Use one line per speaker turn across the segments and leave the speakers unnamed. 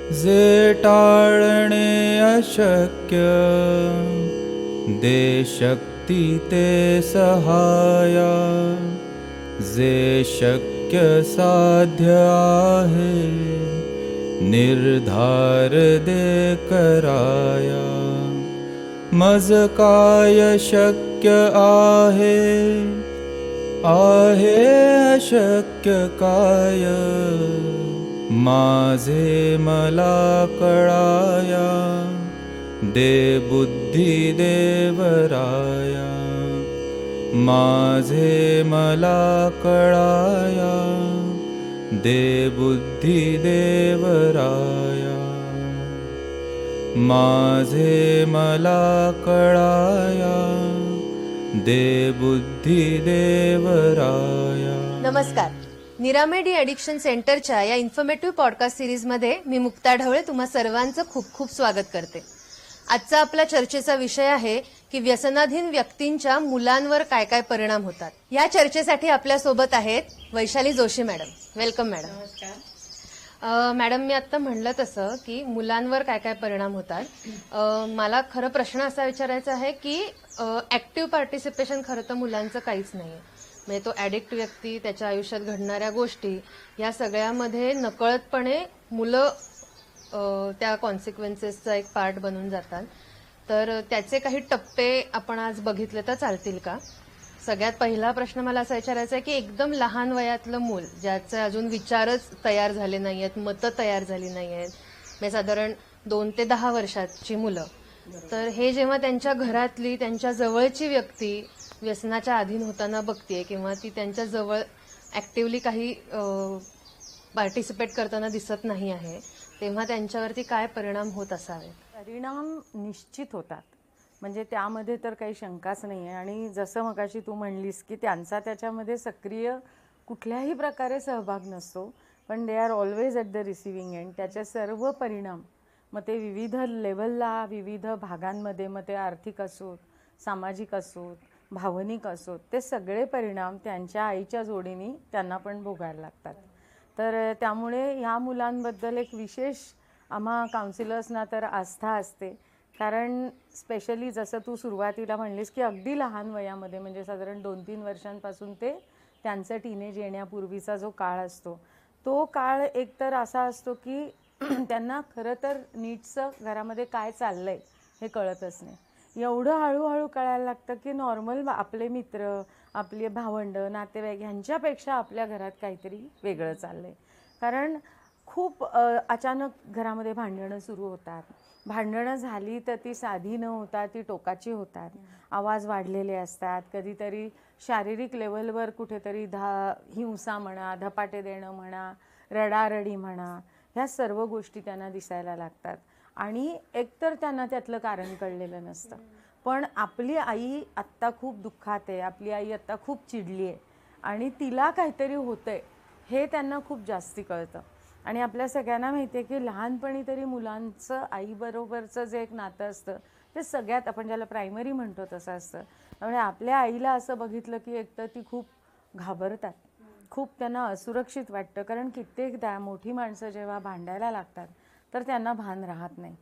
जे टाळणे अशक्य दे शक्ती ते सहाया. जे शक्य साध्य आहे निर्धार दे कराया. मज काय शक्य आहे अशक्य काय. माझे मला कळाया दे बुद्धी देवराया. माझे मला कळाया दे बुद्धी देवराया. माझे मला कळाया दे बुद्धी देवराया.
नमस्कार. निरामेडी ॲडिक्शन सेंटरच्या या इन्फॉर्मेटिव्ह पॉडकास्ट सिरीजमध्ये मी मुक्ता ढवळे तुम्हा सर्वांचं खूप खूप स्वागत करते. आजचा आपला चर्चेचा विषय आहे की व्यसनाधीन व्यक्तींच्या मुलांवर काय काय परिणाम होतात. या चर्चेसाठी आपल्यासोबत आहेत Vaishali Joshi madam. Welcome madam.
नमस्कार.
मॅडम, मी आता म्हणलं तसं की मुलांवर काय काय परिणाम होतात. मला खरं प्रश्न असा विचारायचा आहे की ऍक्टिव्ह पार्टिसिपेशन खरं तर मुलांचं काहीच नाहीये. म्हणजे तो ॲडिक्ट व्यक्ती, त्याच्या आयुष्यात घडणाऱ्या गोष्टी या सगळ्यामध्ये नकळतपणे मुलं त्या कॉन्सिक्वेन्सेसचा एक पार्ट बनून जातात. तर त्याचे काही टप्पे आपण आज बघितले तर चालतील का? सगळ्यात पहिला प्रश्न मला असा विचारायचा आहे की एकदम लहान वयातलं मूल ज्याचे अजून विचारच तयार झाले नाही आहेत, मतं तयार झाली नाही आहेत, म्हणजे साधारण 2 ते 10 वर्षाची मुलं, तर हे जेव्हा त्यांच्या घरातली, त्यांच्या जवळची व्यक्ती व्यसनाच्या अधीन होताना बघते किंवा ती त्यांच्या जवळ ऍक्टिव्हली काही पार्टिसिपेट करताना दिसत नाही आहे, तेव्हा त्यांच्यावरती काय परिणाम होत असावे?
परिणाम निश्चित होतात, म्हणजे त्यामध्ये तर काही शंकाच नाही आहे. आणि जसं मगाशी तू म्हणलीस की त्यांचा त्याच्यामध्ये सक्रिय कुठल्याही प्रकारे सहभाग नसतो, पण they are always at the receiving end. त्याचे सर्व परिणाम, मग ते विविध लेवलला, विविध भागांमध्ये, मग ते आर्थिक असोत, सामाजिक असोत, भावनिक असोत, ते सगळे परिणाम त्यांच्या आईच्या जोडीने त्यांना पण भोगायला लागतात. तर त्यामुळे ह्या मुलांबद्दल एक विशेष आम्हा काउन्सिलर्सना तर आस्था असते. कारण स्पेशली जसं तू सुरुवातीला म्हणलीस की अगदी लहान वयामध्ये, म्हणजे साधारण 2-3 वर्षांपासून ते त्यांचं टीनेज येण्यापूर्वीचा जो काळ असतो, तो काळ एकतर असा असतो की त्यांना खरं तर नीटचं घरामध्ये काय चाललं आहे हे कळतच नाही. एवढं हळूहळू कळायला लागतं की नॉर्मल आपले मित्र, आपले भावंड, नातेवाईक ह्यांच्यापेक्षा आपल्या घरात काहीतरी वेगळं चाललं आहे. कारण खूप अचानक घरामध्ये भांडणं सुरू होतात. भांडणं झाली तर ती साधी न होता ती टोकाची होतात. आवाज वाढलेले असतात. कधीतरी शारीरिक लेवलवर कुठेतरी हिंसा म्हणा, धपाटे देणं म्हणा, रडारडी म्हणा, ह्या सर्व गोष्टी त्यांना दिसायला लागतात. आणि एकतर त्यांना त्यातलं कारण कळलेलं नसतं. पण आपली आई आत्ता खूप दुःखात आहे, आपली आई आत्ता खूप चिडली आहे आणि तिला काहीतरी होतंय हे त्यांना खूप जास्ती कळतं. आणि आपल्या सगळ्यांना माहिती आहे की लहानपणी तरी मुलांचं आईबरोबरचं जे एक नातं असतं ते सगळ्यात, आपण ज्याला प्रायमरी म्हणतो तसं असतं. त्यामुळे आपल्या आईला असं बघितलं की एकतर ती खूप घाबरतात, खूप त्यांना असुरक्षित वाटतं. कारण कित्येकदा मोठी माणसं जेव्हा भांडायला लागतात तर त्यांना भान राहत नाही.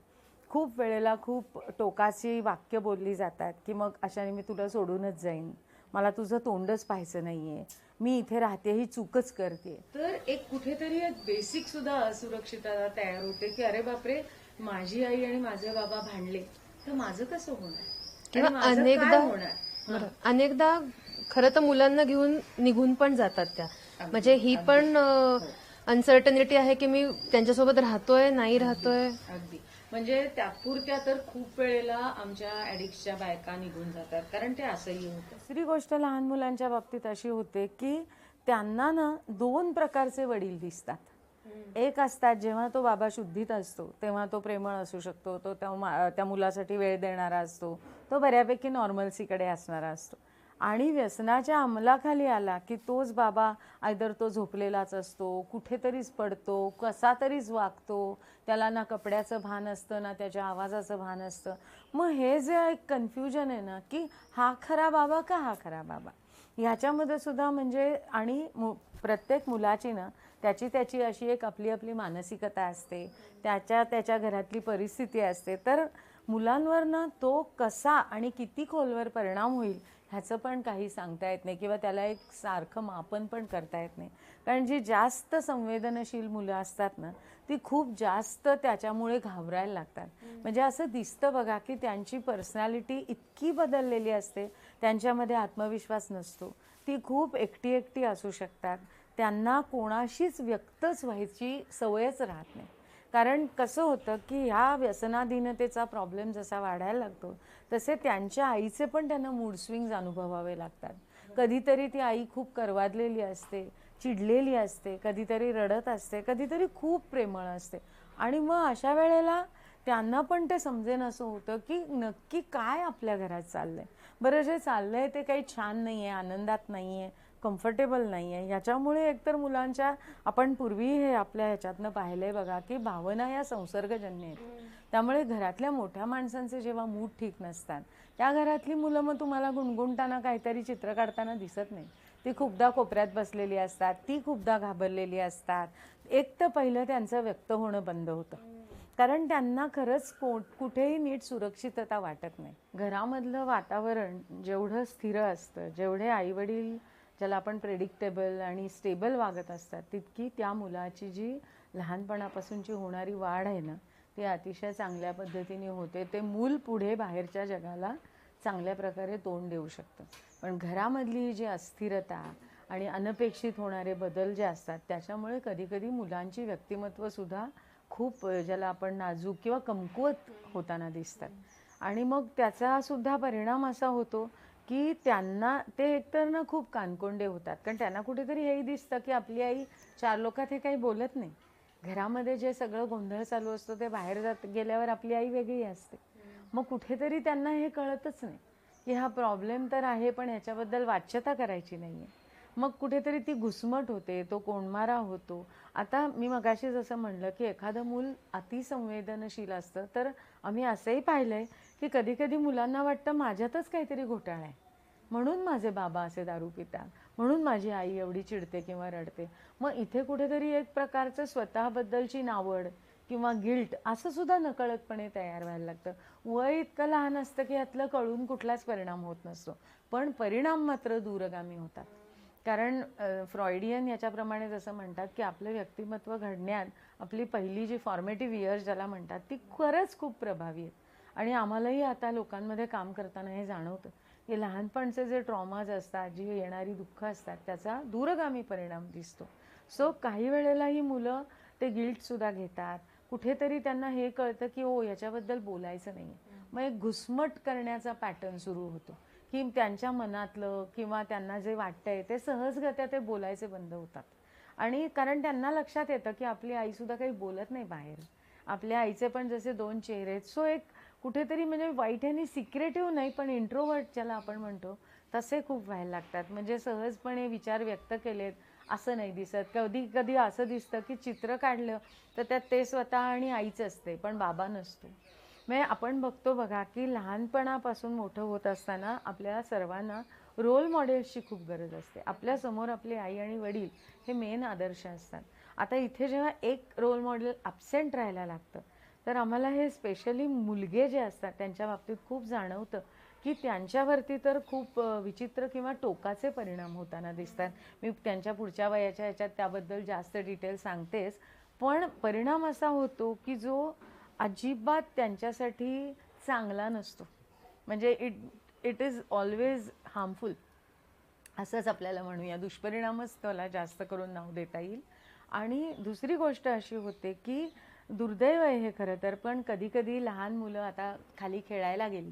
खूप वेळेला खूप टोकाची वाक्य बोलली जातात की मग अशाने मी तुला सोडूनच जाईन, मला तुझं तोंडच पाहायचं नाही आहे, मी इथे राहते ही चूकच करते. तर एक कुठेतरी एक बेसिक सुद्धा असुरक्षितता तयार होते की अरे बापरे, माझी आई आणि माझे बाबा भांडले तर माझं कसं होणार,
किंवा अनेकदा खरं तर मुलांना घेऊन निघून पण जातात त्या. म्हणजे ही पण अनसर्टनिटी आहे की मी त्यांच्यासोबत राहतोय नाही राहतोय.
अगदी, म्हणजे त्यापुरत्या तर खूप वेळेला आमच्या ॲडिक्टच्या बायका निघून जातात, कारण ते असंही होतं. दुसरी गोष्ट लहान मुलांच्या बाबतीत अशी होते की त्यांना ना 2 प्रकारचे वडील दिसतात. एक असतात जेव्हा तो बाबा शुद्धीत असतो तेव्हा तो प्रेमळ असू शकतो, तो त्या मुलासाठी वेळ देणारा असतो, तो बऱ्यापैकी नॉर्मल्सीकडे असणारा असतो. आणि व्यसनाच्या अंमलाखाली आला की तोच बाबा आयदर तो झोपलेलाच असतो, कुठेतरीच पडतो, कसा तरीच वागतो, त्याला ना कपड्याचं भान असतं ना त्याच्या आवाजाचं भान असतं. मग हे जे एक कन्फ्युजन आहे ना की हा खरा बाबा का हा खरा बाबा, ह्याच्यामध्ये सुद्धा म्हणजे आणि प्रत्येक मुलाची ना त्याची त्याची अशी एक आपली आपली मानसिकता असते, त्याच्या घरातली परिस्थिती असते. तर मुलांवर ना तो कसा आणि किती खोलवर परिणाम होईल ह्याचं पण काही सांगता येत नाही किंवा त्याला एक सारखं मापन पण करता येत नाही. कारण जी जास्त संवेदनशील मुलं असतात ना ती खूप जास्त त्याच्यामुळे घाबरायला लागतात. म्हणजे असं दिसतं बघा की त्यांची पर्सनॅलिटी इतकी बदललेली असते, त्यांच्यामध्ये आत्मविश्वास नसतो, ती खूप एकटी एकटी असू शकतात, त्यांना कोणाशीच व्यक्तच व्हायची सवयच राहत नाही. कारण कसं होतं की ह्या व्यसनाधीनतेचा प्रॉब्लेम जसा वाढायला लागतो तसे त्यांच्या आईचे पण त्यांना मूड स्विंग्स अनुभवावे लागतात. कधीतरी ती आई खूप करवादलेली असते, चिडलेली असते, कधीतरी रडत असते, कधीतरी खूप प्रेमळ असते. आणि मग अशा वेळेला त्यांना पण ते समजेन असं होतं की नक्की काय आपल्या घरात चाललंय. बरं, जे चाललंय ते काही छान नाही आहे, आनंदात नाही आहे, कम्फर्टेबल नाही आहे. याच्यामुळे एकतर मुलांच्या, आपण पूर्वी हे आपल्या ह्याच्यातनं पाहिलंय बघा की भावना या संसर्गजन्य आहेत. त्यामुळे घरातल्या मोठ्या माणसांचे जेव्हा मूड ठीक नसतात त्या घरातली मुलं मग तुम्हाला गुणगुणताना काहीतरी चित्र काढताना दिसत नाही. ती खूपदा कोपऱ्यात बसलेली असतात, ती खूपदा घाबरलेली असतात. एक तर पहिलं त्यांचं व्यक्त होणं बंद होतं, कारण त्यांना खरंच कुठेही नीट सुरक्षितता वाटत नाही. घरामधलं वातावरण जेवढं स्थिर असतं, जेवढे आईवडील ज्याला आपण प्रेडिक्टेबल आणि स्टेबल वागत असतात, तितकी त्या मुलाची जी लहानपणापासूनची होणारी वाढ आहे ना ती अतिशय चांगल्या पद्धतीने होते. ते मूल पुढे बाहेरच्या जगाला चांगल्या प्रकारे तोंड देऊ शकतं. पण घरामधली जी अस्थिरता आणि अनपेक्षित होणारे बदल जे असतात त्याच्यामुळे कधीकधी मुलांची व्यक्तिमत्वसुद्धा खूप, ज्याला आपण नाजूक किंवा कमकुवत होताना दिसतात. आणि मग त्याचा सुद्धा परिणाम असा होतो की त्यांना ते एकतर ना खूप कानकोंडे होतात, कारण त्यांना कुठेतरी हेही दिसतं की आपली आई चार लोकात हे काही बोलत नाही. घरामध्ये जे सगळं गोंधळ चालू असतो ते बाहेर गेल्यावर आपली आई वेगळी असते. मग कुठेतरी त्यांना हे कळतच नाही की हा प्रॉब्लेम तर आहे पण ह्याच्याबद्दल वाच्यता करायची नाही आहे. मग कुठेतरी ती घुसमट होते, तो कोंडमारा होतो. आता मी मगाशी जसं म्हणलं की एखादं मूल अतिसंवेदनशील असतं तर आम्ही असंही पाहिलंय की कधी कधी मुलांना वाटतं माझ्यातच काहीतरी घोटाळा आहे, म्हणून माझे बाबा असे दारू पितात, म्हणून माझी आई एवढी चिडते किंवा रडते. मग इथे कुठेतरी एक प्रकारचं स्वतःबद्दलची नावड किंवा गिल्ट असं सुद्धा नकळतपणे तयार व्हायला लागतं. वय इतकं लहान असतं की यातलं कळून कुठलाच परिणाम होत नसतो, पण परिणाम मात्र दूरगामी होतात. कारण फ्रॉइडियन याच्याप्रमाणे जसं म्हणतात की आपलं व्यक्तिमत्व घडण्यात आपली पहिली जी फॉर्मेटिव्ह इयर्स ज्याला म्हणतात ती खरंच खूप प्रभावी आहेत. आणि आम्हालाही आता लोकांमध्ये काम करताना हे जाणवतं की लहानपणचे जे ट्रॉमाज असतात, जी येणारी दुःख असतात त्याचा दूरगामी परिणाम दिसतो. सो काही वेळेला ही मुलं ते गिल्टसुद्धा घेतात. कुठेतरी त्यांना हे कळतं की ओ याच्याबद्दल बोलायचं नाही. मग एक घुसमट करण्याचा पॅटर्न सुरू होतो की त्यांच्या मनातलं किंवा त्यांना जे वाटतंय ते सहजगत्या ते बोलायचे बंद होतात. आणि कारण त्यांना लक्षात येतं की आपली आईसुद्धा काही बोलत नाही बाहेर, आपल्या आईचे पण जसे दोन चेहरे आहेत. सो एक कुठेतरी म्हणजे वाईट आणि सिक्रेटिव्ह नाही पण इंट्रोवर्ट ज्याला आपण म्हणतो तसे खूप व्हायला लागतात. म्हणजे सहजपणे विचार व्यक्त केलेत असं नाही दिसत. कधी कधी असं दिसतं की चित्र काढलं तर त्यात ते स्वतः आणि आईच असते पण बाबा नसतो. म्हणजे आपण बघतो बघा की लहानपणापासून मोठं होत असताना आपल्या सर्वांना रोल मॉडेल्सची खूप गरज असते. आपल्यासमोर आपली आई आणि वडील हे मेन आदर्श असतात. आता इथे जेव्हा एक रोल मॉडेल ॲब्सेंट राहायला लागतं तर आम्हाला हे स्पेशली मुलगे जे असतात त्यांच्या बाबतीत खूप जाणवतं की त्यांच्यावरती तर खूप विचित्र किंवा टोकाचे परिणाम होताना दिसतात. मी त्यांच्या पुढच्या वयाच्या ह्याच्यात त्याबद्दल जास्त डिटेल सांगतेच, पण परिणाम असा होतो की जो अजिबात त्यांच्यासाठी चांगला नसतो. म्हणजे इट इज ऑलवेज हार्मफुल असंच आपल्याला म्हणूया, दुष्परिणामच त्याला जास्त करून नाव देता येईल. आणि दुसरी गोष्ट अशी होते की दुर्दैव आहे हे खरं तर, पण कधीकधी लहान मुलं आता खाली खेळायला गेली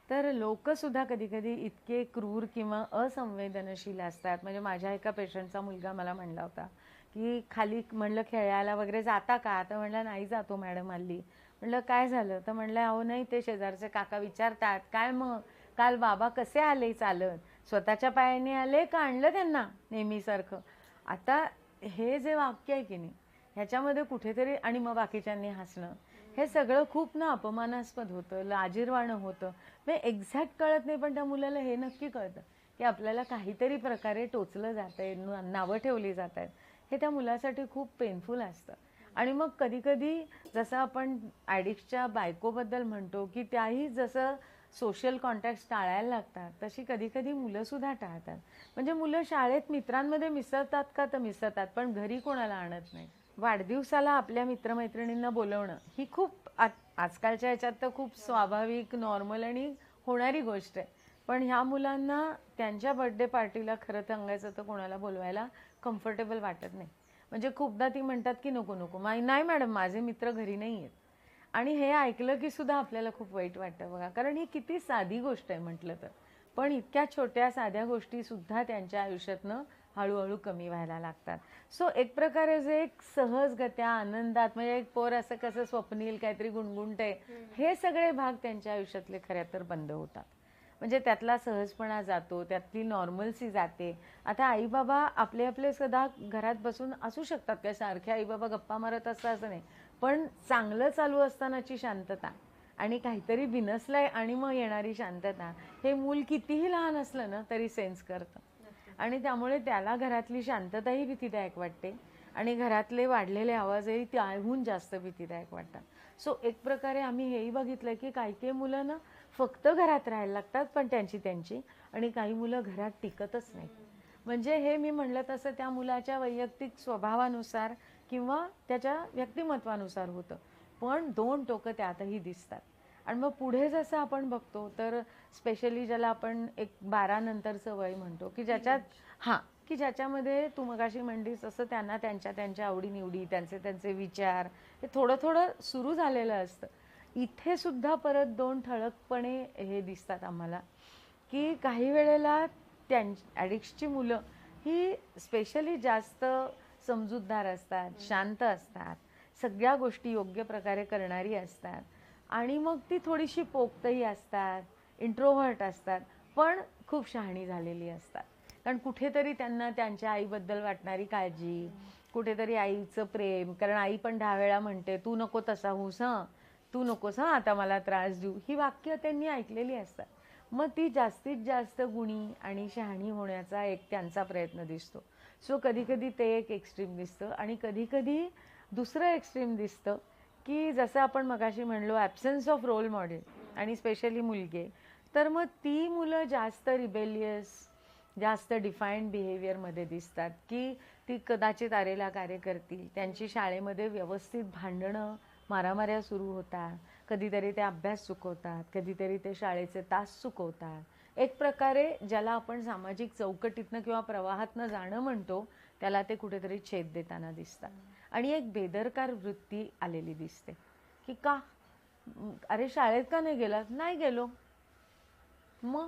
तर लोकसुद्धा कधीकधी इतके क्रूर किंवा असंवेदनशील असतात. म्हणजे माझ्या एका पेशंटचा मुलगा मला म्हणला होता की खाली म्हणलं खेळायला वगैरे जाता का, तर म्हणलं नाही जातो मॅडम हल्ली. म्हणलं काय झालं, तर म्हणलं अहो नाही ते शेजारचे काका विचारतात काय मग काल बाबा कसे आले चालत, स्वतःच्या पायाने आले का आणलं त्यांना नेहमीसारखं. आता हे जे वाक्य आहे की नाही ह्याच्यामध्ये कुठेतरी, आणि मग बाकीच्यांनी हसणं, हे सगळं खूप ना अपमानास्पद होतं, लाजिरवाणं होतं. म्हणजे एक्झॅक्ट कळत नाही पण त्या मुलाला हे नक्की कळतं की आपल्याला काहीतरी प्रकारे टोचलं जात आहे, नावं ठेवली जात आहेत. हे त्या मुलासाठी खूप पेनफुल असतं. आणि मग कधी कधी जसं आपण ॲडिक्टच्या बायकोबद्दल म्हणतो की त्याही जसं सोशल कॉन्टॅक्ट टाळायला लागतात, तशी कधी कधी मुलं सुद्धा टाळतात. म्हणजे मुलं शाळेत मित्रांमध्ये मिसळतात का तर मिसळतात, पण घरी कोणाला आणत नाही. वाढदिवसाला आपल्या मित्रमैत्रिणींना बोलवणं ही खूप आजकालच्या ह्याच्यात तर खूप स्वाभाविक, नॉर्मल आणि होणारी गोष्ट आहे. पण ह्या मुलांना त्यांच्या बर्थडे पार्टीला खरं सांगायचं तर कोणाला बोलवायला कम्फर्टेबल वाटत नाही. म्हणजे खूपदा ती म्हणतात की नको नको नाही मॅडम, माझे मित्र घरी नाही आहेत. आणि हे ऐकलं की सुद्धा आपल्याला खूप वाईट वाटतं बघा, कारण ही किती साधी गोष्ट आहे म्हटलं तर. पण इतक्या छोट्या साध्या गोष्टी सुद्धा त्यांच्या आयुष्यातनं हळूहळू कमी व्हायला लागतात. सो एक प्रकारे जे एक सहजगत्या आनंदात, म्हणजे एक पोर असं कसं स्वप्नील काहीतरी गुणगुणतंय, हे सगळे भाग त्यांच्या आयुष्यातले खऱ्या तर बंद होतात. म्हणजे त्यातला सहजपणा जातो, त्यातली नॉर्मल्सी जाते. आता आई बाबा आपले आपले सदा घरात बसून असू शकतात, काय सारखे आई बाबा गप्पा मारत असतात असं नाही, पण चांगलं चालू असतानाची शांतता आणि काहीतरी बिनसलंय आणि मग येणारी शांतता, हे मूल कितीही लहान असलं ना तरी सेन्स करतं. आणि त्यामुळे त्याला घरातली शांतताही भीतीदायक वाटते आणि घरातले वाढलेले आवाजही त्याहून जास्त भीतीदायक वाटतात. सो एक प्रकारे आम्ही हेही बघितलं की काही काही मुलं ना फक्त घरात राहायला लागतात, पण त्यांची, आणि काही मुलं घरात टिकतच नाही. म्हणजे हे मी म्हणलं तसं त्या मुलाच्या वैयक्तिक स्वभावानुसार किंवा त्याच्या व्यक्तिमत्वानुसार होतं, पण दोन टोकं त्यातही दिसतात. आणि मग पुढे जसं आपण बघतो तर स्पेशली ज्याला आपण एक 12 नंतरचं वय म्हणतो की ज्याच्यात की ज्याच्यामध्ये तू मगाशी म्हणलीस असं त्यांना त्यांच्या आवडीनिवडी, त्यांचे विचार हे थोडं थोडं सुरू झालेलं असतं. इथे सुद्धा परत दोन ठळकपणे हे दिसतात आम्हाला की काही वेळेला ॲडिक्टची मुलं ही स्पेशली जास्त समजूतदार असतात, शांत असतात, सगळ्या गोष्टी योग्य प्रकारे करणारी असतात आणि मग ती थोडीशी पोक्तही असतात, इंट्रोव्हर्ट असतात, पण खूप शहाणी झालेली असतात. कारण कुठेतरी त्यांना त्यांच्या आईबद्दल वाटणारी काळजी, कुठेतरी आईचं प्रेम, कारण आई पण 10 वेळा म्हणते तू नको तसा होऊस, तू नकोस आता मला त्रास देऊ, ही वाक्य त्यांनी ऐकलेली असतात. मग ती जास्तीत जास्त गुणी आणि शहाणी होण्याचा एक त्यांचा प्रयत्न दिसतो. सो कधी कधी ते एक एक्स्ट्रीम दिसतं आणि कधी कधी दुसरं एक्स्ट्रीम दिसतं की जसं आपण मगाशी म्हणलो ॲब्सेन्स ऑफ रोल मॉडेल, आणि स्पेशली मुलगे, तर मग ती मुलं जास्त रिबेलियस, जास्त डिफाईन्ड बिहेवियरमध्ये दिसतात की ती कदाचित आरेला कार्य करतील, त्यांची शाळेमध्ये व्यवस्थित भांडणं मारामाऱ्या सुरू होतात, कधीतरी ते अभ्यास चुकवतात, कधीतरी ते शाळेचे तास चुकवतात. एक प्रकारे ज्याला आपण सामाजिक चौकटीतनं किंवा प्रवाहातनं जाणं म्हणतो त्याला ते कुठेतरी छेद देताना दिसतात. आणि एक बेदरकार वृत्ती आलेली दिसते की का, अरे शाळेत का नाही गेलात, नाही गेलो मग.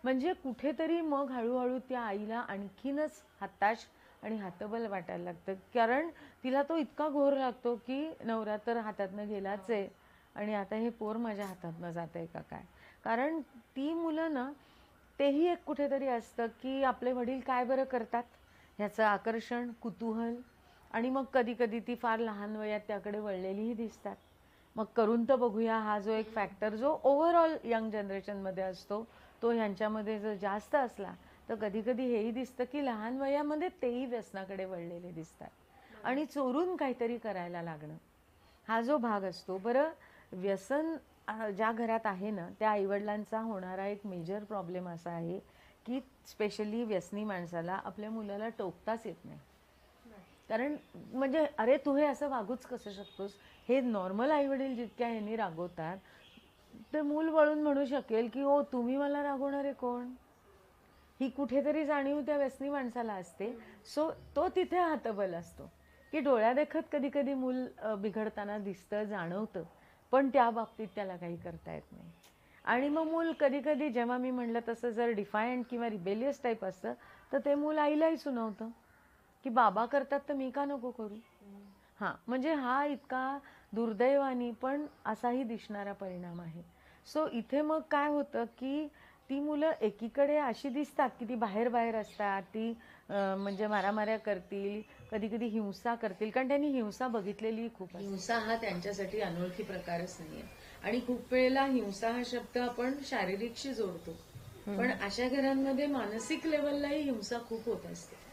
म्हणजे कुठेतरी मग हळूहळू त्या आईला आणखीनच हताश आणि हतबल वाटायला लागतं, कारण तिला तो इतका घोर लागतो की नवरा तर हातातनं गेलाच आहे आणि आता हे पोर माझ्या हातातनं जात आहे का काय. कारण ती मुलं ना तेही एक कुठेतरी असतं की आपले वडील काय बरं करतात ह्याचं आकर्षण, कुतूहल, आणि मग कधी कधी ती फार लहान वयात त्याकडे वळलेलीही दिसतात. मग करून तर बघूया हा जो एक फॅक्टर जो ओव्हरऑल यंग जनरेशनमध्ये असतो तो ह्यांच्यामध्ये जर जास्त असला तर कधी कधी हेही दिसतं की लहान वयामध्ये तेही व्यसनाकडे वळलेले दिसतात आणि चोरून काहीतरी करायला लागणं हा जो भाग असतो. बरं, व्यसन ज्या घरात आहे ना त्या आईवडिलांचा होणारा एक मेजर प्रॉब्लेम असा आहे की स्पेशली व्यसनी माणसाला आपल्या मुलाला टोकताच येत नाही. कारण म्हणजे अरे तू हे असं वागूच कसं शकतोस, हे नॉर्मल आईवडील जितक्या ह्यांनी रागवतात ते मूल वळून म्हणू शकेल की ओ तुम्ही मला रागवणारे कोण, ही कुठेतरी जाणीव त्या व्यसनी माणसाला असते. सो तो तिथे हतबल असतो की डोळ्यादेखत कधी कधी मूल बिघडताना दिसतं, जाणवतं, पण त्या बाबतीत त्याला काही करता येत नाही. आणि मग मूल कधी कधी जेव्हा मी म्हणलं तसं जर डिफायंट किंवा रिबेलियस टाईप असतं तर ते मूल आईलाही सुनावतं की बाबा करतात तर मी का नको करू. म्हणजे हा इतका दुर्दैवानी पण असाही दिसणारा परिणाम आहे. सो इथे मग काय होतं की ती मुलं एकीकडे अशी दिसतात की ती बाहेर असतात, ती म्हणजे मारामाऱ्या करतील, कधी कधी हिंसा करतील, कारण त्यांनी हिंसा बघितलेली खूप. हिंसा हा त्यांच्यासाठी अनोळखी प्रकारच नाहीये. आणि खूप वेळेला हिंसा हा शब्द आपण शारीरिकशी जोडतो, पण अशा घरांमध्ये मानसिक लेवललाही हिंसा खूप होत असते.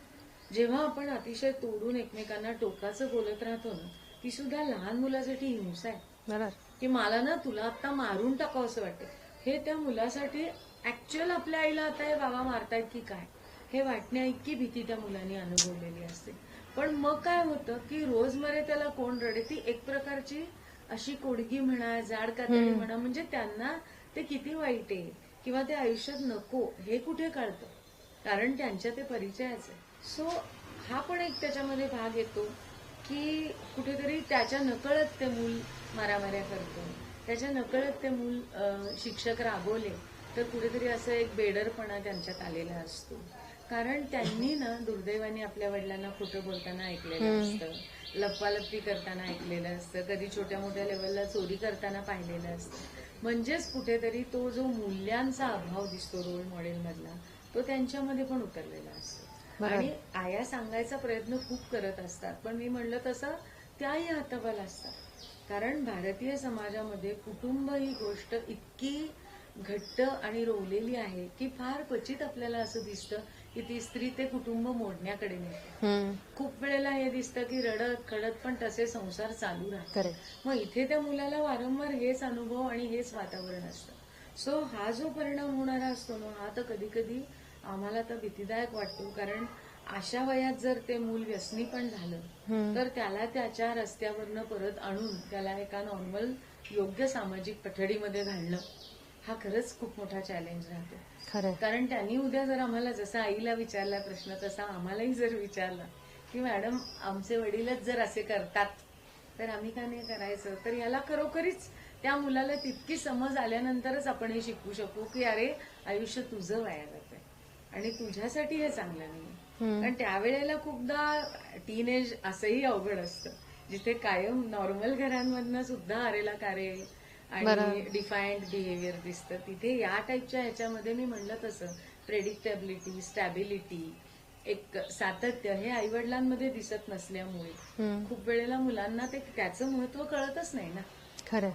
जेव्हा आपण अतिशय तोडून एकमेकांना टोकाचं बोलत राहतो ना, ती सुद्धा लहान मुलासाठी हिंसा आहे.
बरोबर.
की मला ना तुला आता मारून टाकावं असं वाटतं. हे त्या मुलासाठी ऍक्च्युअल आपल्या आईला आता हे बाबा मारतायत की काय हे वाटण्या इतकी भीती त्या मुलांनी अनुभवलेली असते. पण मग काय होतं की रोजमरे त्याला कोण रडे, ती एक प्रकारची अशी कोडगी म्हणा, जाड कातडी म्हणा, म्हणजे त्यांना ते किती वाईट आहे किंवा ते आयुष्यात नको हे कुठे कळतं, कारण त्यांच्या ते परिचयाच आहे. सो हा पण एक त्याच्यामध्ये भाग येतो की कुठेतरी त्याच्या नकळत ते मूल मारामाऱ्या करतो, त्याच्या नकळत ते मूल शिक्षक रागवले तर कुठेतरी असं एक बेडरपणा त्यांच्यात आलेला असतो. कारण त्यांनी ना दुर्दैवाने आपल्या वडिलांना खोटं बोलताना ऐकलेलं असतं, लपवालपी करताना ऐकलेलं असतं, कधी छोट्या मोठ्या लेवलला चोरी करताना पाहिलेलं असतं. म्हणजेच कुठेतरी तो जो मूल्यांचा अभाव दिसतो रोल मॉडेल मधला, तो त्यांच्यामध्ये पण उतरलेला असतो. आणि आया सांगायचा प्रयत्न खूप करत असतात, पण मी म्हणलं तसं त्याही हतबल असतात. कारण भारतीय समाजामध्ये कुटुंब ही गोष्ट इतकी घट्ट आणि रोवलेली आहे की फार क्वचित आपल्याला असं दिसतं की ती स्त्री ते कुटुंब मोडण्याकडे नेते. खूप वेळेला हे दिसतं की रडत खडत पण तसे संसार चालू राहतात. मग इथे त्या मुलाला वारंवार हेच अनुभव आणि हेच वातावरण असतं. सो हा जो परिणाम होणारा असतो ना, हा तर कधी कधी आम्हाला तर भीतीदायक वाटतो. कारण अशा वयात जर ते मूल व्यसनी पण झालं तर त्याला त्याच्या रस्त्यावरनं परत आणून त्याला एका नॉर्मल योग्य सामाजिक पठडीमध्ये घालणं हा खरंच खूप मोठा चॅलेंज राहतो. कारण त्यांनी उद्या जर आम्हाला जसा आईला विचारला प्रश्न तसा आम्हालाही जर विचारला की मॅडम आमचे वडीलच जर असे करतात तर आम्ही का नाही करायचं, तर याला खरोखरीच त्या मुलाला तितकी समज आल्यानंतरच आपण हे शिकू शकू की अरे आयुष्य तुझं वाया जातंय आणि तुझ्यासाठी हे चांगलं नाही. कारण त्यावेळेला खूपदा टीनेज असंही अवघड असतं जिथे कायम नॉर्मल घरांमधनं सुद्धा अरेला कारे आणि डिफाईन्ड बिहेवियर दिसतं. तिथे या टाईपच्या ह्याच्यामध्ये मी म्हणलं तसं प्रेडिक्टेबिलिटी, स्टॅबिलिटी, एक सातत्य हे आईवडिलांमध्ये दिसत नसल्यामुळे खूप वेळेला मुलांना ते त्याचं महत्व कळतच नाही ना.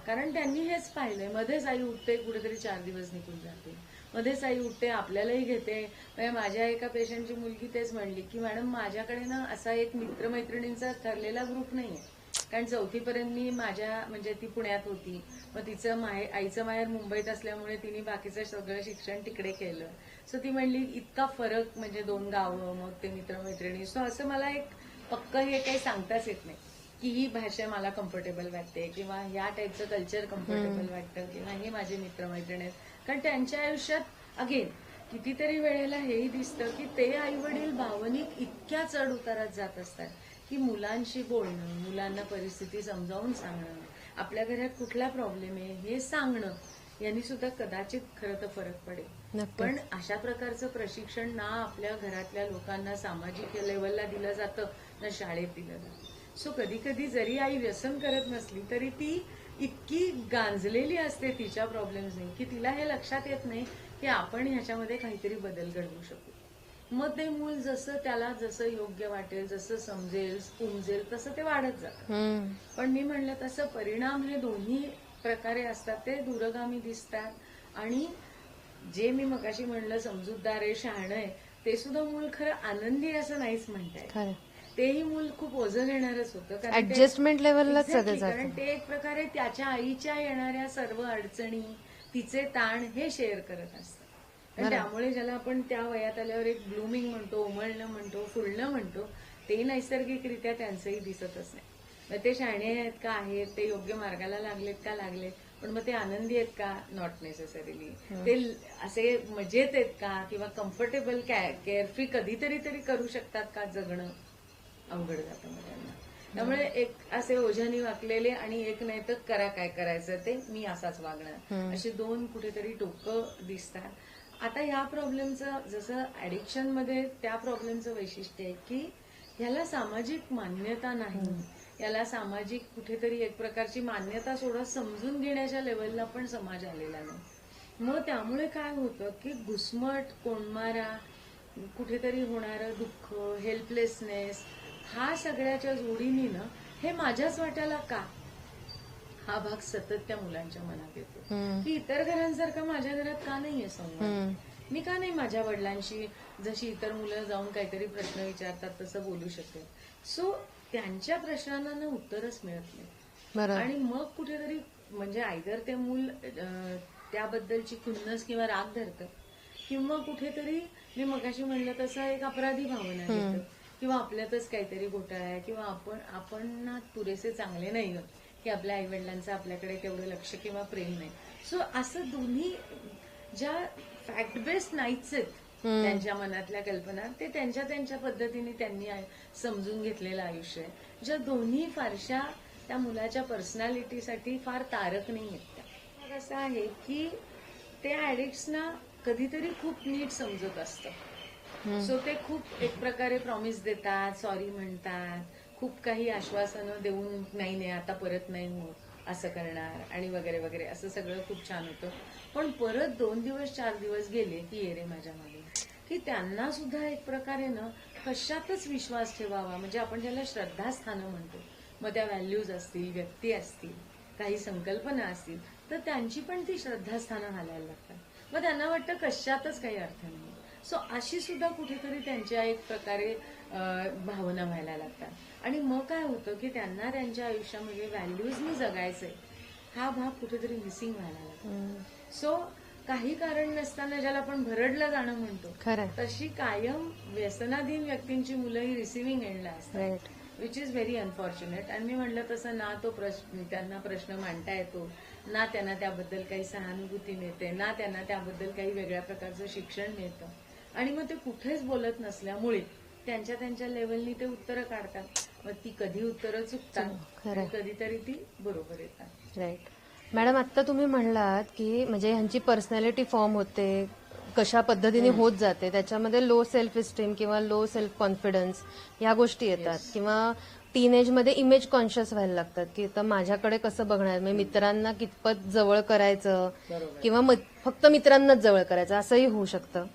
कारण त्यांनी हेच पाहिलंय, मध्येच आई उठते कुठेतरी 4 दिवस निघून जाते, मध्येच आई उठते आपल्यालाही घेते. म्हणजे माझ्या एका पेशंटची मुलगी तेच म्हणली की मॅडम माझ्याकडे ना असा एक मित्रमैत्रिणींचा ठरलेला ग्रुप नाहीये. कारण 4थी पर्यंत मी माझ्या म्हणजे ती पुण्यात होती, मग तिचं आईचं माहेर मुंबईत असल्यामुळे तिने बाकीचं सगळं शिक्षण तिकडे केलं. सो ती म्हणली इतका फरक म्हणजे 2 गावं, मग ते मित्रमैत्रिणी. सो असं मला एक पक्क हे काही सांगताच येत नाही की ही भाषा मला कम्फर्टेबल वाटते किंवा या टाईपचं कल्चर कम्फर्टेबल वाटतं किंवा हे माझे मित्रमैत्रिणी आहेत. कारण त्यांच्या आयुष्यात अगेन कितीतरी वेळेला हेही दिसतं की ते आईवडील भावनिक इतक्या चढ उतारात जात असतात की मुलांशी बोलणं, मुलांना परिस्थिती समजावून सांगणं, आपल्या घरात कुठला प्रॉब्लेम आहे हे सांगणं यांनी सुद्धा कदाचित खरं तर फरक पडेल. पण अशा प्रकारचं प्रशिक्षण ना आपल्या घरातल्या लोकांना सामाजिक लेवलला दिलं जातं ना शाळेत दिलं जातं. सो कधी कधी जरी आई व्यसन करत नसली तरी ती इतकी गांजलेली असते तिच्या प्रॉब्लेम्सनी की तिला हे लक्षात येत नाही की आपण ह्याच्यामध्ये काहीतरी बदल घडवू शकू. मग ते मूल जसं त्याला जसं योग्य वाटेल, जसं समजेल, उमजेल तसं ते वाढत जातं. पण मी म्हणलं तसं परिणाम हे दोन्ही प्रकारे असतात, ते दूरगामी दिसतात. आणि जे मी मगाशी म्हणलं समजूतदार आहे, शहाणं आहे, ते सुद्धा मूल खरं आनंदी असं नाहीच म्हणताय. तेही मूल खूप ओझं घेणारच होतं.
ऍडजस्टमेंट लेवलला
कारण ते एक प्रकारे त्याच्या आईच्या येणाऱ्या सर्व अडचणी, तिचे ताण हे शेअर करत असतात. आणि त्यामुळे ज्याला आपण त्या वयात आल्यावर एक ब्लूमिंग म्हणतो, उमळणं म्हणतो, फुलणं म्हणतो, ते नैसर्गिकरित्या त्यांचंही दिसतच नाही. मग ते शहाणे आहेत का आहेत, ते योग्य मार्गाला लागलेत का लागलेत, पण मग ते आनंदी आहेत का, नॉट नेसेसरीली. ते असे मजेत आहेत का किंवा कम्फर्टेबल केअरफ्री कधीतरी तरी करू शकतात का, जगणं अवघड जातं मग त्यांना. त्यामुळे एक असे ओझ्यानी वाकलेले आणि एक नाही तर करा काय करायचं ते, मी असाच वागणार, अशी 2 कुठेतरी टोकं दिसतात. आता ह्या प्रॉब्लेमचं जसं ऍडिक्शन मध्ये त्या प्रॉब्लेमचं वैशिष्ट्य आहे की ह्याला सामाजिक मान्यता नाही, याला सामाजिक कुठेतरी एक प्रकारची मान्यता सोडा समजून घेण्याच्या लेवलला पण समाज आलेला नाही. मग त्यामुळे काय होतं की घुसमट, कोंडमारा, कुठेतरी होणारं दुःख, हेल्पलेसनेस, हा सगळ्याच्या जोडीने ना हे माझ्याच वाट्याला का, हा भाग सतत त्या मुलांच्या मनात येतो की इतर घरांसारखं माझ्या घरात का नाहीये संवाद, मी का नाही माझ्या वडिलांशी जशी इतर मुलं जाऊन काहीतरी प्रश्न विचारतात तसं बोलू शकेल. सो त्यांच्या प्रश्नांना ना उत्तरच मिळत नाही.
बरोबर.
आणि मग कुठेतरी म्हणजे आयदर ते मूल त्याबद्दलची खुन्नस किंवा राग धरतं, किंवा कुठेतरी मी मगाशी म्हणलं तसं एक अपराधी भावना येतं, किंवा आपल्यातच काहीतरी घोटाळा आहे, किंवा आपण ना पुरेसे चांगले नाही आहोत की आपल्या आईवडिलांचं आपल्याकडे तेवढं लक्ष किंवा प्रेम नाही. सो असं दोन्ही ज्या फॅक्ट बेस्ड नाहीच आहेत त्यांच्या मनातल्या कल्पना, ते त्यांच्या त्यांच्या पद्धतीने त्यांनी समजून घेतलेलं आयुष्य आहे, ज्या दोन्ही फारशा त्या मुलाच्या पर्सनॅलिटीसाठी फार तारक नाही आहेत. मग असं आहे की ते ऍडिक्ट्सना कधीतरी खूप नीट समजत असतं. सो ते खूप एक प्रकारे प्रॉमिस देतात, सॉरी म्हणतात, खूप काही आश्वासनं देऊन नाही आता परत नाही होत असं करणार आणि वगैरे वगैरे असं सगळं खूप छान होतं. पण परत 2 दिवस 4 दिवस गेले की ये रे माझ्या मागे, की त्यांना सुद्धा एक प्रकारे ना कशातच विश्वास ठेवावा, म्हणजे आपण ज्याला श्रद्धास्थानं म्हणतो, मग त्या व्हॅल्यूज असतील, व्यक्ती असतील, काही संकल्पना असतील, तर त्यांची पण ती श्रद्धास्थानं हालायला लागतात. मग त्यांना वाटतं कशातच काही अर्थ नाही. सो अशी सुद्धा कुठेतरी त्यांच्या एक प्रकारे भावना व्हायला लागतात. आणि मग काय होतं की त्यांना त्यांच्या आयुष्यामध्ये व्हॅल्यूजनी जगायचंय हा भाग कुठेतरी मिसिंग व्हायला लागतो. सो काही कारण नसताना ज्याला आपण भरडलं जाणं म्हणतो, तशी कायम व्यसनाधीन व्यक्तींची मुलं ही रिसिव्हिंग एंडला असतात, विच इज व्हेरी अनफॉर्च्युनेट. आणि मी म्हणलं तसं ना तो त्यांना प्रश्न मांडता येतो, ना त्यांना त्याबद्दल काही सहानुभूती मिळते, ना त्यांना त्याबद्दल काही वेगळ्या प्रकारचं शिक्षण मिळतं. आणि मग ते कुठेच बोलत नसल्यामुळे त्यांच्या त्यांच्या लेवलनी ते उत्तरं काढतात. मग ती कधी उत्तरं चुकतात आणि कधीतरी ती बरोबर येतात.
राईट. मॅडम, आता तुम्ही म्हणलात की म्हणजे ह्यांची पर्सनॅलिटी फॉर्म होते, कशा पद्धतीने होत जाते, त्याच्यामध्ये लो सेल्फ इस्टीम किंवा लो सेल्फ कॉन्फिडन्स ह्या गोष्टी येतात, किंवा टीनेजमध्ये इमेज कॉन्शियस व्हायला लागतात की आता माझ्याकडे कसं बघणार, म्हणजे मित्रांना कितपत जवळ करायचं किंवा फक्त मित्रांनाच जवळ करायचं असंही होऊ शकतं.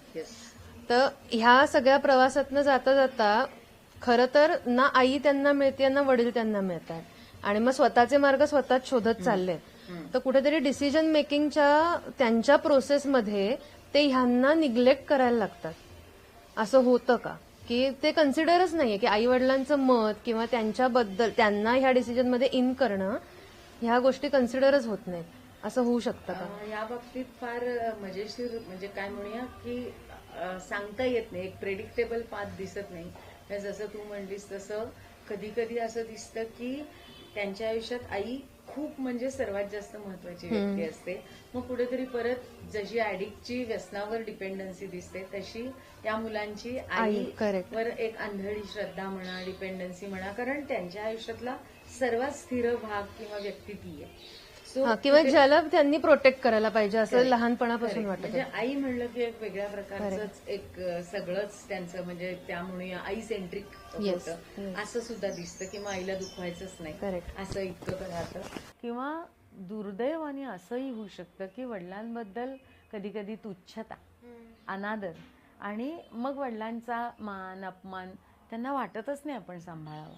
तर ह्या सगळ्या प्रवासातनं जाता जाता खरं तर ना आई त्यांना मिळते ना वडील त्यांना मिळतात, आणि मग स्वतःचे मार्ग स्वतःच शोधत चालले. तर कुठेतरी डिसिजन मेकिंगच्या त्यांच्या प्रोसेसमध्ये ते ह्यांना निग्लेक्ट करायला लागतात. असं होतं का की ते कन्सिडरच नाहीये की आई वडिलांचं मत किंवा त्यांच्याबद्दल त्यांना ह्या डिसिजनमध्ये इन करणं, ह्या गोष्टी कन्सिडरच होत नाहीत, असं होऊ शकतं का?
या बाबतीत फार मजेशीर म्हणजे काय म्हणूया की सांगता येत नाही, एक प्रेडिक्टेबल पाथ दिसत नाही. जसं तू म्हणलीस तसं कधी कधी असं दिसतं की त्यांच्या आयुष्यात आई खूप म्हणजे सर्वात जास्त महत्वाची व्यक्ती असते. मग कुठेतरी परत जशी ऍडिक्टची व्यसनावर डिपेंडन्सी दिसते, तशी या मुलांची आईवर एक आंधळी श्रद्धा म्हणा, डिपेंडन्सी म्हणा, कारण त्यांच्या आयुष्यातला सर्वात स्थिर भाग किंवा व्यक्ती ती आहे.
किंवा ज्याला त्यांनी प्रोटेक्ट करायला पाहिजे असं लहानपणापासून वाटतं.
म्हणजे आई म्हणलं की एक वेगळ्या प्रकारचं एक सगळंच त्यांचं म्हणजे त्यामुळे आई सेंट्रिक होतं असं सुद्धा दिसतं, किंवा आईला दुखवायचंच नाही असं इतकं राहतं. किंवा दुर्दैवाने असंही होऊ शकतं की वडिलांबद्दल कधी कधी तुच्छता, अनादर, आणि मग वडिलांचा मान अपमान त्यांना वाटतच नाही आपण सांभाळावं.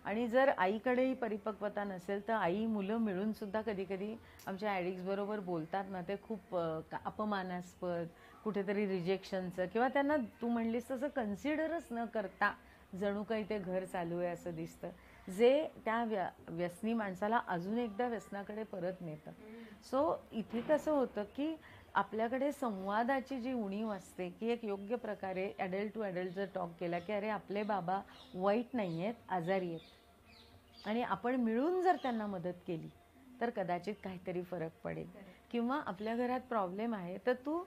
आणि जर आईकडेही परिपक्वता नसेल तर आई मुलं मिळून सुद्धा कधी कधी आमच्या ॲडिक्ट्स बरोबर बोलतात ना, ते खूप अपमानास्पद, कुठेतरी रिजेक्शनचं, किंवा त्यांना तू म्हणलीस तसं कन्सिडरच न करता जणू काही ते घर चालू आहे असं दिसतं, जे त्या व्यसनी माणसाला अजून एकदा व्यसनाकडे परत नेतं. सो इथे कसं होतं की आपल्याकडे संवादाची जी उणीव असते, की एक योग्य प्रकारे ॲडल्ट टू ॲडल्ट जर टॉक केला की अरे आपले बाबा वाईट नाही आहेत, आजारी आहेत, आणि आपण मिळून जर त्यांना मदत केली तर कदाचित काहीतरी फरक पडेल. किंवा आपल्या घरात प्रॉब्लेम आहे तर तू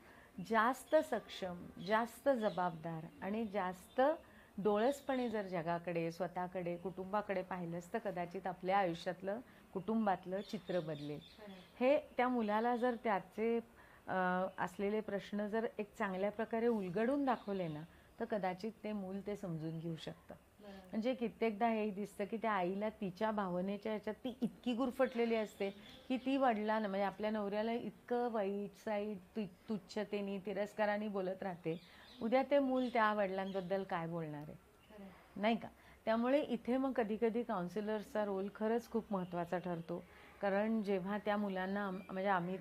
जास्त सक्षम, जास्त जबाबदार आणि जास्त डोळसपणे जर जगाकडे, स्वतःकडे, कुटुंबाकडे पाहिलंस तर कदाचित आपल्या आयुष्यातलं, कुटुंबातलं चित्र बदलेल. हे त्या मुलाला जर त्याचे असलेले प्रश्न जर एक चांगल्या प्रकारे उलगडून दाखवले ना, तर कदाचित ते मूल ते समजून घेऊ शकतं. म्हणजे कित्येकदा हे दिसतं की त्या आईला तिच्या भावनेच्या ह्याच्यात ती इतकी गुरफटलेली असते की ती वडिलांना म्हणजे आपल्या नवऱ्याला इतकं वाईट साईड, तुच्छतेने, तिरस्काराने बोलत राहते, उद्या ते मूल त्या वडिलांबद्दल काय बोलणार आहे, नाही का? त्यामुळे इथे मग कधी कधी काउन्सिलर्सचा रोल खरंच खूप महत्त्वाचा ठरतो. कारण जेव्हा त्या मुलांना म्हणजे आम्ही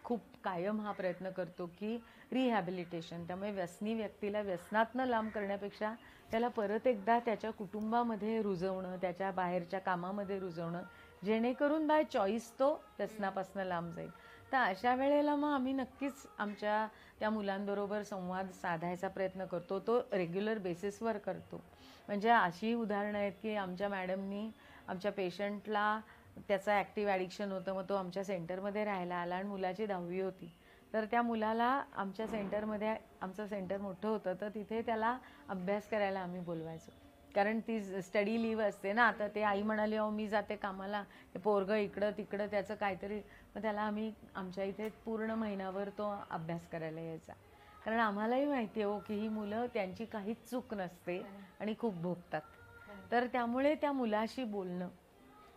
खूप कायम हा प्रयत्न करतो की रिहॅबिलिटेशन. त्यामुळे व्यसनी व्यक्तीला व्यसनातनं लांब करण्यापेक्षा त्याला परत एकदा त्याच्या कुटुंबामध्ये रुजवणं, त्याच्या बाहेरच्या कामामध्ये रुजवणं, जेणेकरून बाय चॉईस तो व्यसनापासून लांब जाईल. तर अशा वेळेला मग आम्ही नक्कीच आमच्या त्या मुलांबरोबर संवाद साधायचा प्रयत्न करतो. तो रेग्युलर बेसिसवर करतो. म्हणजे अशी उदाहरणं आहेत की आमच्या मॅडमनी आमच्या पेशंटला त्याचं ॲक्टिव्ह ॲडिक्शन होतं, मग तो आमच्या सेंटरमध्ये राहायला आला आणि मुलाची 10वी होती. तर त्या मुलाला आमच्या सेंटरमध्ये, आमचं सेंटर मोठं होतं, तर तिथे त्याला अभ्यास करायला आम्ही बोलवायचो. कारण ती स्टडी लीव असते ना. आता ते आई म्हणाली अहो मी जाते कामाला, ते पोरगं इकडं तिकडं त्याचं काहीतरी, मग त्याला आम्ही आमच्या इथे पूर्ण महिनाभर तो अभ्यास करायला यायचा. कारण आम्हालाही माहिती आहे की ही मुलं, त्यांची काहीच चूक नसते आणि खूप भोगतात. तर त्यामुळे त्या मुलाशी बोलणं,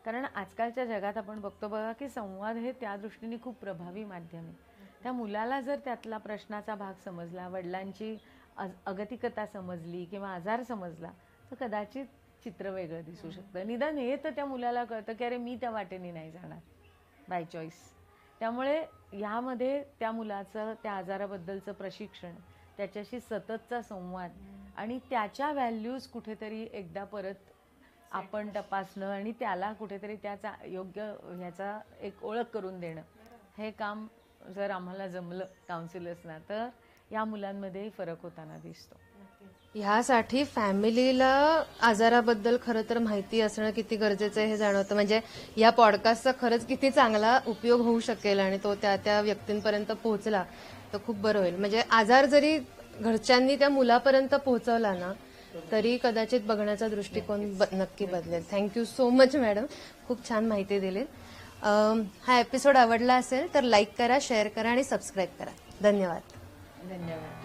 कारण आजकालच्या जगात आपण बघतो बघा की संवाद हे त्या दृष्टीने खूप प्रभावी माध्यम आहे. त्या मुलाला जर त्यातला प्रश्नाचा भाग समजला, वडिलांची अगतिकता समजली किंवा आजार समजला, तर कदाचित चित्र वेगळं दिसू शकतं. निदान हे तर त्या मुलाला कळतं की अरे मी त्या वाटेने नाही जाणार बाय चॉईस. त्यामुळे यामध्ये त्या मुलाचं त्या आजाराबद्दलचं प्रशिक्षण, त्याच्याशी सततचा संवाद आणि त्याच्या व्हॅल्यूज कुठेतरी एकदा परत आपण तपासणं आणि त्याला कुठेतरी त्याचा योग्य ह्याचा एक ओळख करून देणं, हे काम जर आम्हाला जमलं काउन्सिलर्सना, तर या मुलांमध्येही फरक होताना दिसतो.
ह्यासाठी फॅमिलीला आजाराबद्दल खरं तर माहिती असणं किती गरजेचं आहे हे जाणवतं. म्हणजे या पॉडकास्टचा खरंच किती चांगला उपयोग होऊ शकेल आणि तो त्या त्या व्यक्तींपर्यंत पोहोचला तर खूप बरं होईल. म्हणजे आजार जरी घरच्यांनी त्या मुलापर्यंत पोहोचवला ना, तरी कदाचित बघण्याचा दृष्टिकोन नक्की बदलेल. थँक्यू सो मच मॅडम, खूप छान माहिती दिली. हा एपिसोड आवडला असेल तर लाईक करा, शेअर करा आणि सबस्क्राईब करा. धन्यवाद.
धन्यवाद.